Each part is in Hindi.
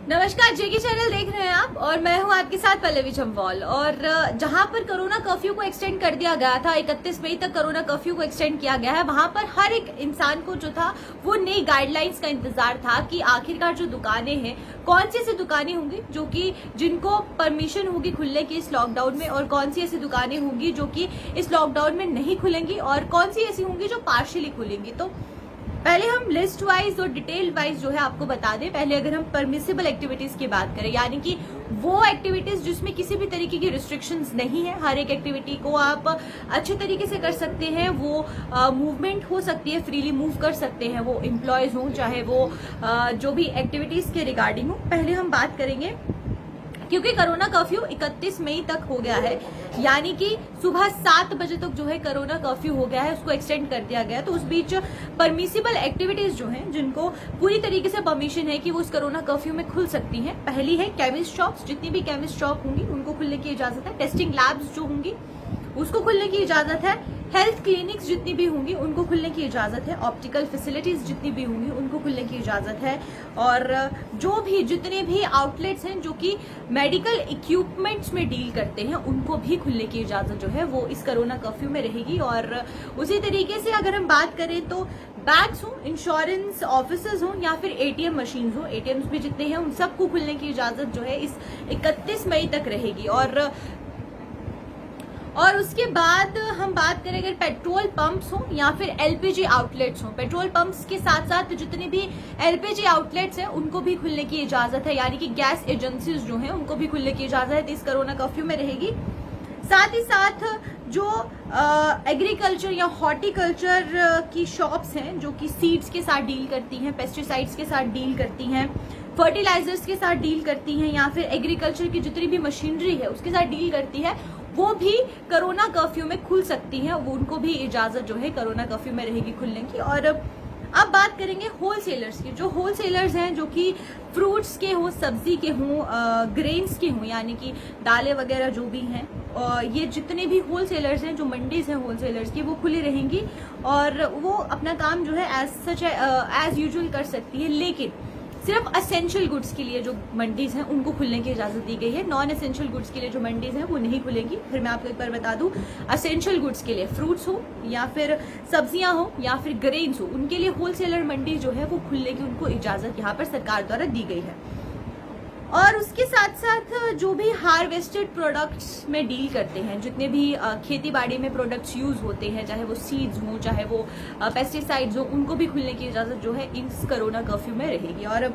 नमस्कार, जेके चैनल देख रहे हैं आप और मैं हूं आपके साथ पल्लवी जम्वाल। और जहां पर कोरोना कर्फ्यू को एक्सटेंड कर दिया गया था, 31 मई तक कोरोना कर्फ्यू को एक्सटेंड किया गया है, वहां पर हर एक इंसान को जो था वो नई गाइडलाइंस का इंतजार था कि आखिरकार जो दुकानें हैं, कौन सी ऐसी दुकानें होंगी जो कि जिनको परमिशन होगी खुलने की इस लॉकडाउन में, और कौन सी ऐसी दुकानें होंगी जो कि इस लॉकडाउन में नहीं खुलेंगी, और कौन सी ऐसी होंगी जो पार्शियली खुलेंगी। तो पहले हम लिस्ट वाइज और डिटेल वाइज जो है आपको बता दें। पहले अगर हम परमिसिबल एक्टिविटीज की बात करें, यानी कि वो एक्टिविटीज जिसमें किसी भी तरीके की रिस्ट्रिक्शंस नहीं है, हर एक एक्टिविटी को आप अच्छे तरीके से कर सकते हैं। वो मूवमेंट हो सकती है, फ्रीली मूव कर सकते हैं, वो एम्प्लॉयज हों चाहे वो जो भी एक्टिविटीज के रिगार्डिंग हो। पहले हम बात करेंगे, क्योंकि कोरोना कर्फ्यू 31 मई तक हो गया है, यानी कि सुबह 7 बजे तक जो है कोरोना कर्फ्यू हो गया है, उसको एक्सटेंड कर दिया गया है। तो उस बीच परमिसिबल एक्टिविटीज जो हैं, जिनको पूरी तरीके से परमिशन है कि वो उस कोरोना कर्फ्यू में खुल सकती हैं, पहली है केमिस्ट शॉप्स। जितनी भी केमिस्ट शॉप होंगी उनको खुलने की इजाजत है। टेस्टिंग लैब्स जो होंगी उसको खुलने की इजाजत है। हेल्थ क्लिनिक्स जितनी भी होंगी उनको खुलने की इजाजत है। ऑप्टिकल फैसिलिटीज जितनी भी होंगी उनको खुलने की इजाजत है। और जितने भी आउटलेट्स हैं जो कि मेडिकल इक्विपमेंट्स में डील करते हैं, उनको भी खुलने की इजाजत जो है वो इस कोरोना कर्फ्यू में रहेगी। और उसी तरीके से अगर हम बात करें तो बैंक्स हो, इंश्योरेंस ऑफिसेज हो, या फिर एटीएम मशीन हो, एटीएम्स भी जितने हैं उन सबको खुलने की इजाजत जो है इस 31 मई तक रहेगी। और उसके बाद हम बात करें अगर पेट्रोल पंप्स हो या फिर एलपीजी आउटलेट्स हो, पेट्रोल पंप्स के साथ साथ जितने भी एलपीजी आउटलेट्स हैं उनको भी खुलने की इजाजत है, यानी कि गैस एजेंसीज जो हैं उनको भी खुलने की इजाजत इस कोरोना कर्फ्यू में रहेगी। साथ ही साथ जो एग्रीकल्चर या हॉर्टिकल्चर की शॉप्स हैं जो कि सीड्स के साथ डील करती हैं, पेस्टिसाइड्स के साथ डील करती हैं, फर्टिलाइजर्स के साथ डील करती हैं, या फिर एग्रीकल्चर की जितनी भी मशीनरी है उसके साथ डील करती है, वो भी कोरोना कर्फ्यू में खुल सकती हैं। वो उनको भी इजाजत जो है कोरोना कर्फ्यू में रहेगी खुलने की। और अब बात करेंगे होलसेलर्स की। जो होलसेलर्स हैं जो कि फ्रूट्स के हों, सब्जी के हों, ग्रेन्स के हों, यानी कि दालें वगैरह जो भी हैं, ये जितने भी होलसेलर्स हैं, जो मंडीज हैं होलसेलर्स की, वो खुली रहेंगी और वो अपना काम जो है एज यूजुअल कर सकती है। लेकिन सिर्फ असेंशियल गुड्स के लिए जो मंडीज हैं उनको खुलने की इजाजत दी गई है। नॉन एसेंशियल गुड्स के लिए जो मंडीज हैं वो नहीं खुलेंगी। फिर मैं आपको एक बार बता दूं, असेंशियल गुड्स के लिए फ्रूट्स हो या फिर सब्जियां हो या फिर ग्रेन्स हो, उनके लिए होलसेलर मंडी जो है वो खुलने की उनको इजाजत यहाँ पर सरकार द्वारा दी गई है। और उसके साथ साथ जो भी हार्वेस्टेड प्रोडक्ट्स में डील करते हैं, जितने भी खेती बाड़ी में प्रोडक्ट्स यूज होते हैं, चाहे वो सीड्स हो चाहे वो पेस्टिसाइड्स हो, उनको भी खुलने की इजाजत जो है इस कोरोना कर्फ्यू में रहेगी। और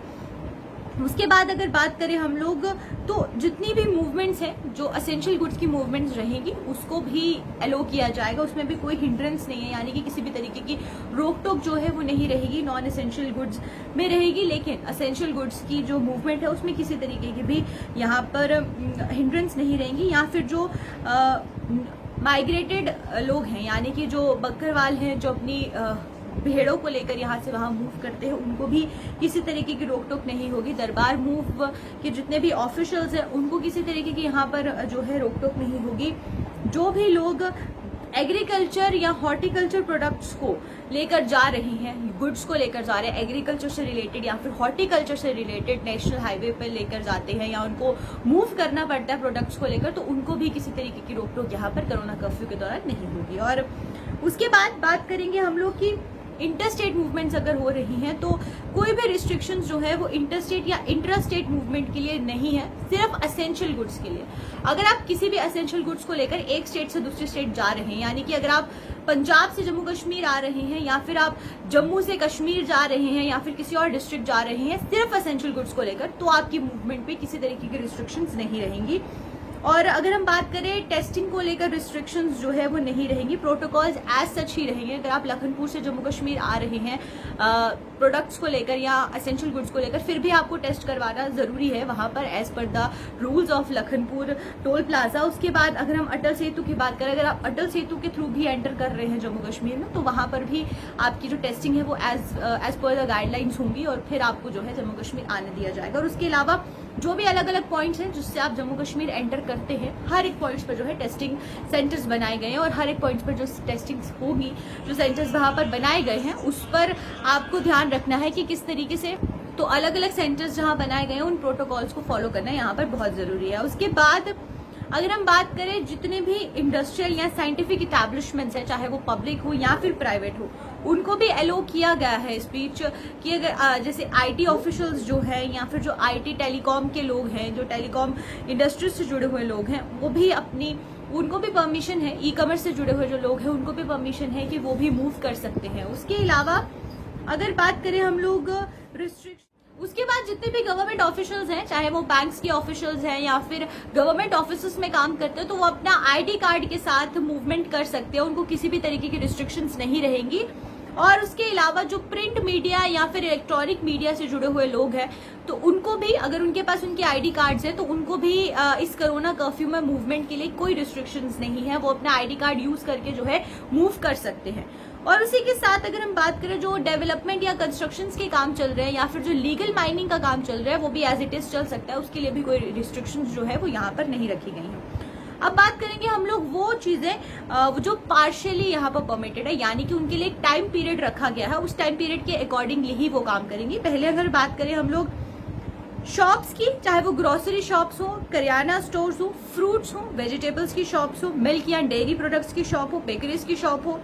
उसके बाद अगर बात करें हम लोग, तो जितनी भी मूवमेंट्स हैं, जो असेंशियल गुड्स की मूवमेंट्स रहेंगी उसको भी अलो किया जाएगा। उसमें भी कोई हिंड्रेंस नहीं है, यानी कि किसी भी तरीके की रोक टोक जो है वो नहीं रहेगी, नॉन एसेंशियल गुड्स में रहेगी। लेकिन असेंशियल गुड्स की जो मूवमेंट है उसमें किसी तरीके की भी यहाँ पर हिंड्रेंस नहीं रहेंगी। या फिर जो माइग्रेटेड लोग हैं, यानी कि जो बकरवाल हैं, जो अपनी भेड़ों को लेकर यहाँ से वहाँ मूव करते हैं, उनको भी किसी तरीके की रोक टोक नहीं होगी। दरबार मूव के जितने भी ऑफिशियल्स हैं उनको किसी तरीके की यहाँ पर जो है रोक टोक नहीं होगी। जो भी लोग एग्रीकल्चर या हॉर्टिकल्चर प्रोडक्ट्स को लेकर जा रहे हैं, गुड्स को लेकर जा रहे हैं, एग्रीकल्चर से रिलेटेड या फिर हॉर्टिकल्चर से रिलेटेड नेशनल हाईवे पर लेकर जाते हैं या उनको मूव करना पड़ता है प्रोडक्ट्स को लेकर, तो उनको भी किसी तरीके की रोक टोक यहाँ पर कोरोना कर्फ्यू के दौरान नहीं होगी। और उसके बाद बात करेंगे हम लोग की इंटरस्टेट मूवमेंट्स अगर हो रही हैं तो कोई भी रिस्ट्रिक्शंस जो है वो इंटरस्टेट या इंट्रास्टेट मूवमेंट के लिए नहीं है, सिर्फ असेंशियल गुड्स के लिए। अगर आप किसी भी असेंशियल गुड्स को लेकर एक स्टेट से दूसरे स्टेट जा रहे हैं, यानी कि अगर आप पंजाब से जम्मू कश्मीर आ रहे हैं या फिर आप जम्मू से कश्मीर जा रहे हैं या फिर किसी और डिस्ट्रिक्ट जा रहे हैं सिर्फ असेंशियल गुड्स को लेकर, तो आपकी मूवमेंट पे किसी तरीके की रिस्ट्रिक्शंस नहीं रहेंगी। और अगर हम बात करें टेस्टिंग को लेकर, रिस्ट्रिक्शंस जो है वो नहीं रहेंगी, प्रोटोकॉल्स एज सच ही रहेंगे। अगर आप लखनपुर से जम्मू कश्मीर आ रहे हैं प्रोडक्ट्स को लेकर या असेंशियल गुड्स को लेकर, फिर भी आपको टेस्ट करवाना जरूरी है वहां पर एज पर the rules of Lakhanpur toll plaza. उसके बाद अगर हम अटल सेतु की बात करें, अगर आप अटल सेतु के थ्रू भी एंटर कर रहे हैं जम्मू कश्मीर में, तो वहां पर भी आपकी जो टेस्टिंग है वो एज पर द गाइडलाइंस होंगी और फिर आपको जो है जम्मू कश्मीर आने दिया जाएगा। और उसके अलावा जो भी अलग अलग पॉइंट्स हैं जिससे आप जम्मू कश्मीर एंटर करते हैं, हर एक पॉइंट्स पर जो है टेस्टिंग सेंटर्स बनाए गए हैं और हर एक पॉइंट्स पर जो टेस्टिंग होगी, जो सेंटर्स वहां पर बनाए गए हैं, उस पर आपको ध्यान रखना है कि किस तरीके से तो अलग अलग सेंटर्स जहां बनाए गए हैं उन प्रोटोकॉल्स को फॉलो करना यहाँ पर बहुत जरूरी है। उसके बाद अगर हम बात करें जितने भी इंडस्ट्रियल या साइंटिफिक इस्टेब्लिशमेंट्स हैं, चाहे वो पब्लिक हो या फिर प्राइवेट हो, उनको भी अलो किया गया है इस बीच कि अगर जैसे आईटी ऑफिशियल्स जो है या फिर जो आईटी टेलीकॉम के लोग हैं, जो टेलीकॉम इंडस्ट्री से जुड़े हुए लोग हैं, वो भी उनको भी परमिशन है, ई कॉमर्स से जुड़े हुए जो लोग हैं उनको भी परमिशन है कि वो भी मूव कर सकते हैं। उसके अलावा अगर बात करें हम लोग रिस्ट्रिक्शन, उसके बाद जितने भी गवर्नमेंट ऑफिशियल्स हैं, चाहे वो बैंक्स के ऑफिशियल्स हैं या फिर गवर्नमेंट ऑफिसेस में काम करते हैं, तो वो अपना आईडी कार्ड के साथ मूवमेंट कर सकते हैं, उनको किसी भी तरीके की रिस्ट्रिक्शंस नहीं रहेंगी। और उसके अलावा जो प्रिंट मीडिया या फिर इलेक्ट्रॉनिक मीडिया से जुड़े हुए लोग हैं, तो उनको भी अगर उनके पास उनके आईडी कार्ड्स हैं तो उनको भी इस कोरोना कर्फ्यू में मूवमेंट के लिए कोई रिस्ट्रिक्शंस नहीं है, वो अपना आईडी कार्ड यूज करके जो है मूव कर सकते हैं। और उसी के साथ अगर हम बात करें जो डेवलपमेंट या कंस्ट्रक्शन के काम चल रहे हैं या फिर जो लीगल माइनिंग का काम चल रहा है, वो भी एज इट इज चल सकता है, उसके लिए भी कोई रिस्ट्रिक्शंस जो है वो यहाँ पर नहीं रखी गई हैं। अब बात करेंगे हम लोग वो चीजें जो पार्शियली यहाँ पर परमिटेड है, यानी कि उनके लिए एक टाइम पीरियड रखा गया है, उस टाइम पीरियड के अकॉर्डिंगली ही वो काम करेंगी। पहले अगर बात करें हम लोग शॉप्स की, चाहे वो ग्रोसरी शॉप्स हो, करियाना स्टोर्स हो, फ्रूट्स हो, वेजिटेबल्स की शॉप्स हो, मिल्क या डेयरी प्रोडक्ट्स की शॉप हो, बेकरीज की शॉप हो,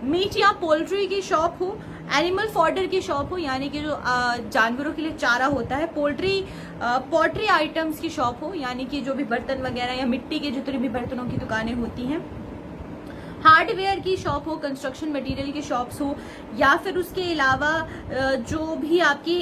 मीट या पोल्ट्री की शॉप हो, एनिमल फॉडर की शॉप हो, यानी कि जो जानवरों के लिए चारा होता है, पोल्ट्री आइटम्स की शॉप हो, यानी कि जो भी बर्तन वगैरह या मिट्टी के जितने भी बर्तनों की दुकानें होती हैं, हार्डवेयर की शॉप हो, कंस्ट्रक्शन मटेरियल की शॉप्स हो, या फिर उसके अलावा जो भी आपकी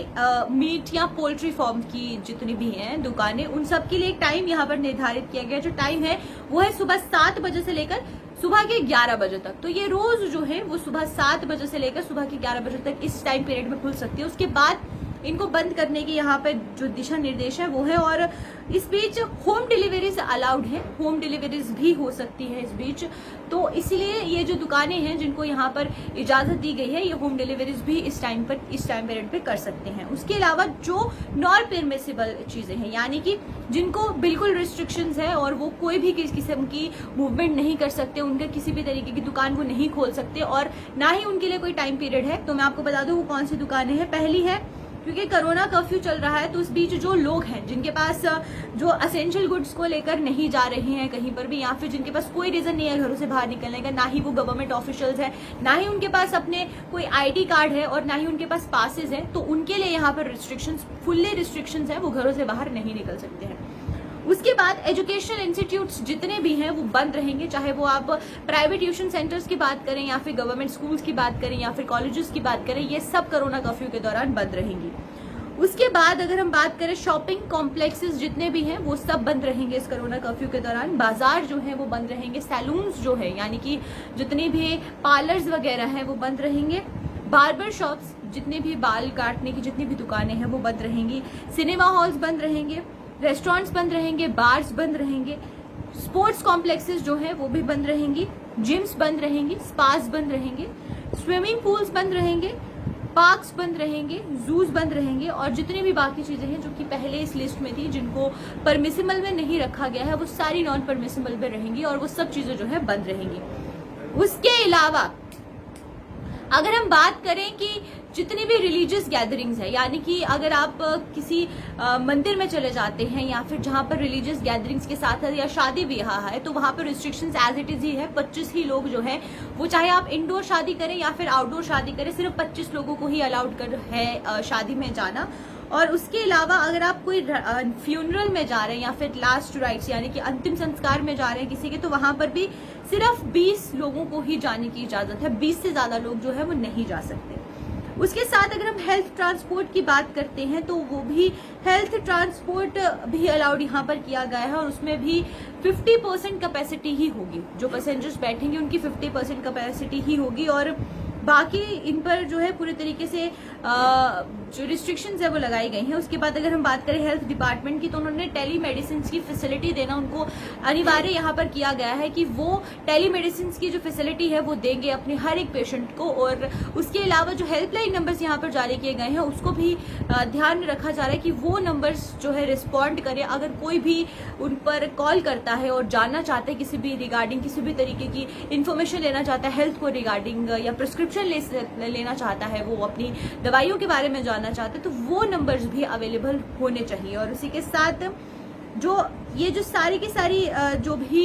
मीट या पोल्ट्री फार्म की जितनी भी हैं दुकानें, उन सब के लिए एक टाइम यहाँ पर निर्धारित किया गया। जो टाइम है वो है सुबह 7 बजे से लेकर सुबह के 11 बजे तक। तो ये रोज जो है वो सुबह 7 बजे से लेकर सुबह के 11 बजे तक इस टाइम पीरियड में खुल सकती है। उसके बाद इनको बंद करने की यहाँ पे जो दिशा निर्देश है वो है। और इस बीच होम डिलीवरीज अलाउड है, होम डिलीवरीज भी हो सकती है इस बीच। तो इसलिए ये जो दुकानें हैं जिनको यहाँ पर इजाजत दी गई है, ये होम डिलीवरीज भी इस टाइम पीरियड पे कर सकते हैं। उसके अलावा जो नॉन परमिसिबल चीजें हैं, यानी कि जिनको बिल्कुल रिस्ट्रिक्शंस है और वो कोई भी किस्म की मूवमेंट नहीं कर सकते, उनके किसी भी तरीके की दुकान वो नहीं खोल सकते और ना ही उनके लिए कोई टाइम पीरियड है। तो मैं आपको बता दूं वो कौन सी दुकानें हैं। पहली है, क्योंकि कोरोना कर्फ्यू चल रहा है तो इस बीच जो लोग हैं जिनके पास जो असेंशियल गुड्स को लेकर नहीं जा रहे हैं कहीं पर भी, या फिर जिनके पास कोई रीजन नहीं है घरों से बाहर निकलने का, ना ही वो गवर्नमेंट ऑफिशियल्स है, ना ही उनके पास अपने कोई आईडी कार्ड है और ना ही उनके पास पासेस है, तो उनके लिए यहाँ पर रिस्ट्रिक्शंस, फुल्ली रिस्ट्रिक्शंस है, वो घरों से बाहर नहीं निकल सकते हैं। उसके बाद एजुकेशनल इंस्टीट्यूट्स जितने भी हैं वो बंद रहेंगे, चाहे वो आप प्राइवेट ट्यूशन सेंटर्स की बात करें या फिर गवर्नमेंट स्कूल्स की बात करें या फिर कॉलेजेस की बात करें, ये सब कोरोना कर्फ्यू के दौरान बंद रहेंगी। उसके बाद अगर हम बात करें शॉपिंग कॉम्प्लेक्सेस जितने भी हैं वो सब बंद रहेंगे इस कोरोना कर्फ्यू के दौरान। बाजार जो है वो बंद रहेंगे, सैलून्स जो है यानी कि जितने भी पार्लर्स वगैरह हैं वो बंद रहेंगे, बार्बर शॉप्स जितने भी बाल काटने की जितनी भी दुकानें हैं वो बंद रहेंगी, सिनेमा हॉल्स बंद रहेंगे, रेस्टोरेंट्स बंद रहेंगे, बार्स बंद रहेंगे, स्पोर्ट्स कॉम्प्लेक्सेस जो है वो भी बंद रहेंगी, जिम्स बंद रहेंगी, स्पास बंद रहेंगे, स्विमिंग पूल्स बंद रहेंगे, पार्क्स बंद रहेंगे, जूस बंद रहेंगे और जितनी भी बाकी चीजें हैं जो कि पहले इस लिस्ट में थी जिनको परमिसिबल में नहीं रखा गया है वो सारी नॉन परमिसिबल में रहेंगी और वो सब चीजें जो है बंद रहेंगी। उसके अलावा अगर हम बात करें कि जितनी भी रिलीजियस गैदरिंग्स है, यानी कि अगर आप किसी मंदिर में चले जाते हैं या फिर जहां पर रिलीजियस गैदरिंग्स के साथ है या शादी ब्याह है तो वहां पर रिस्ट्रिक्शंस एज इट इज ही है। 25 ही लोग जो है वो, चाहे आप इंडोर शादी करें या फिर आउटडोर शादी करें, सिर्फ 25 लोगों को ही अलाउड कर है शादी में जाना। और उसके अलावा अगर आप कोई फ्यूनरल में जा रहे हैं या फिर लास्ट राइट्स यानी कि अंतिम संस्कार में जा रहे हैं किसी के, तो वहां पर भी सिर्फ 20 लोगों को ही जाने की इजाजत है, 20 से ज्यादा लोग जो है वो नहीं जा सकते। उसके साथ अगर हम हेल्थ ट्रांसपोर्ट की बात करते हैं तो वो भी हेल्थ ट्रांसपोर्ट भी अलाउड यहाँ पर किया गया है और उसमें भी 50% कैपेसिटी ही होगी, जो पैसेंजर्स बैठेंगे उनकी 50% कैपेसिटी ही होगी और बाकी इन पर जो है पूरे तरीके से जो रिस्ट्रिक्शंस है वो लगाई गई हैं। उसके बाद अगर हम बात करें हेल्थ डिपार्टमेंट की तो उन्होंने टेलीमेडिसिन की फैसिलिटी देना उनको अनिवार्य यहाँ पर किया गया है कि वो टेलीमेडिसिन की जो फैसिलिटी है वो देंगे अपने हर एक पेशेंट को। और उसके अलावा जो हेल्पलाइन नंबर्स यहाँ पर जारी किए गए हैं उसको भी ध्यान में रखा जा रहा है कि वो नंबर्स जो है रिस्पॉन्ड करें अगर कोई भी उन पर कॉल करता है और जानना चाहता है किसी भी रिगार्डिंग किसी भी तरीके की इन्फॉर्मेशन लेना चाहता है हेल्थ को रिगार्डिंग या प्रिस्क्रिप्शन लेना चाहता है, वो अपनी दवाइयों के बारे में जानना जाना चाहते हैं तो वो नंबर्स भी अवेलेबल होने चाहिए। और उसी के साथ जो सारी की सारी जो भी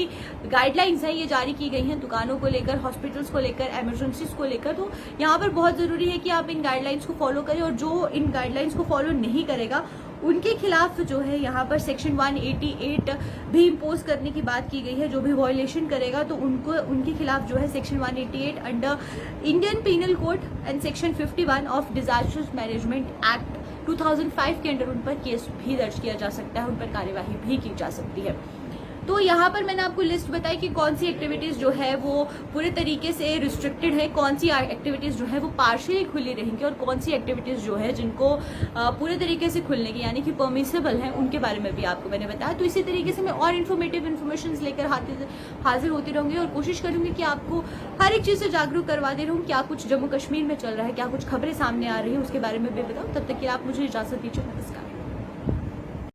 गाइडलाइंस हैं ये जारी की गई हैं दुकानों को लेकर, हॉस्पिटल्स को लेकर, इमरजेंसीज को लेकर, तो यहाँ पर बहुत जरूरी है कि आप इन गाइडलाइंस को फॉलो करें। और जो इन गाइडलाइंस को फॉलो नहीं करेगा उनके खिलाफ जो है यहाँ पर सेक्शन 188 भी इम्पोज करने की बात की गई है। जो भी वॉयलेशन करेगा तो उनके खिलाफ जो है section 188 under Indian penal code and section 51 of disaster management act 2005 के अंडर उन पर केस भी दर्ज किया जा सकता है, उन पर कार्यवाही भी की जा सकती है। तो यहाँ पर मैंने आपको लिस्ट बताई कि कौन सी एक्टिविटीज जो है वो पूरे तरीके से रिस्ट्रिक्टेड है, कौन सी एक्टिविटीज जो है वो पार्शियली खुली रहेंगी और कौन सी एक्टिविटीज जो है जिनको पूरे तरीके से खुलने की यानी कि परमिसेबल है उनके बारे में भी आपको मैंने बताया। तो इसी तरीके से मैं और इन्फॉर्मेशन लेकर हाजिर होती रहूंगी और कोशिश करूंगी कि आपको हर एक चीज से जागरूक करवाते रहूँ। क्या कुछ जम्मू कश्मीर में चल रहा है, क्या कुछ खबरें सामने आ रही है उसके बारे में भी बताऊँ। तब तक कि आप मुझे इजाजत दीजिए। नमस्कार।